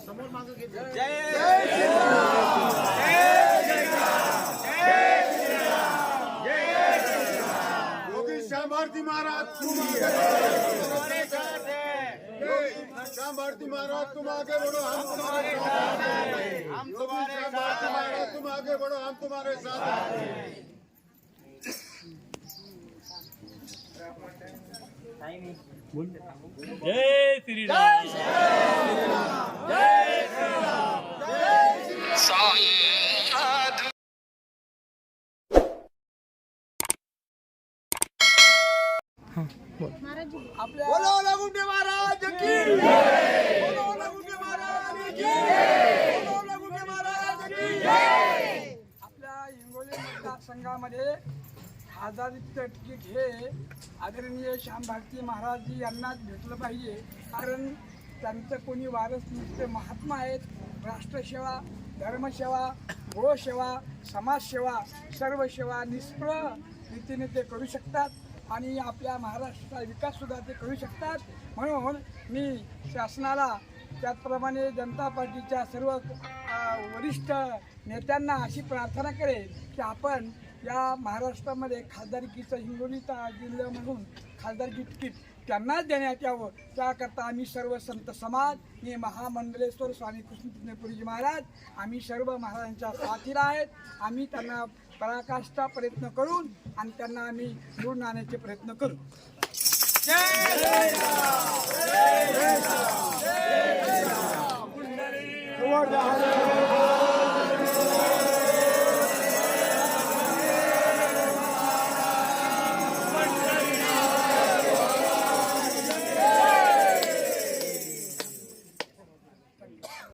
योगी श्याम भारती महाराज तुम आगे श्याम भारती महाराज तुम आगे बढ़ो, हम तुम्हारे साथ हैं। योगी श्याम भारती महाराज तुम आगे बढ़ो, हम तुम्हारे साथ हैं। जय श्री राम। बोलो लगुंडे महाराज की जय, बोलो लगुंडे महाराज की जय, बोलो लगुंडे महाराज की जय। आपल्या हिंगोली मतदारसंघामध्ये खासदारीचं तिकीट हे आदरणीय श्याम भारती महाराजजी यांनाच भेटलं पाहिजे, कारण त्यांचं कोणी वारस नुसते महात्मा आहेत. राष्ट्रसेवा, धर्मसेवा, गोसेवा, समाजसेवा, सर्व सेवा निष्प्रह रीतीने ते करू शकतात आणि आपल्या महाराष्ट्राचा विकाससुद्धा ते करू शकतात. म्हणून मी शासनाला त्याचप्रमाणे जनता पार्टीच्या सर्व वरिष्ठ नेत्यांना अशी प्रार्थना करेन की आपण या महाराष्ट्रामध्ये खासदारकीचं हिंगोलीचा जिल्हा म्हणून खासदारकी तिकीट त्यांनाच देण्यात यावं. त्याकरता आम्ही सर्व संत समाज आणि महामंडलेश्वर स्वामी कृष्णपुरीजी महाराज आम्ही सर्व महाराजांच्या साथीला आहेत. आम्ही त्यांना पराकाष्ठा प्रयत्न करून आणि त्यांना आम्ही निवडून आणण्याचे प्रयत्न करू. जय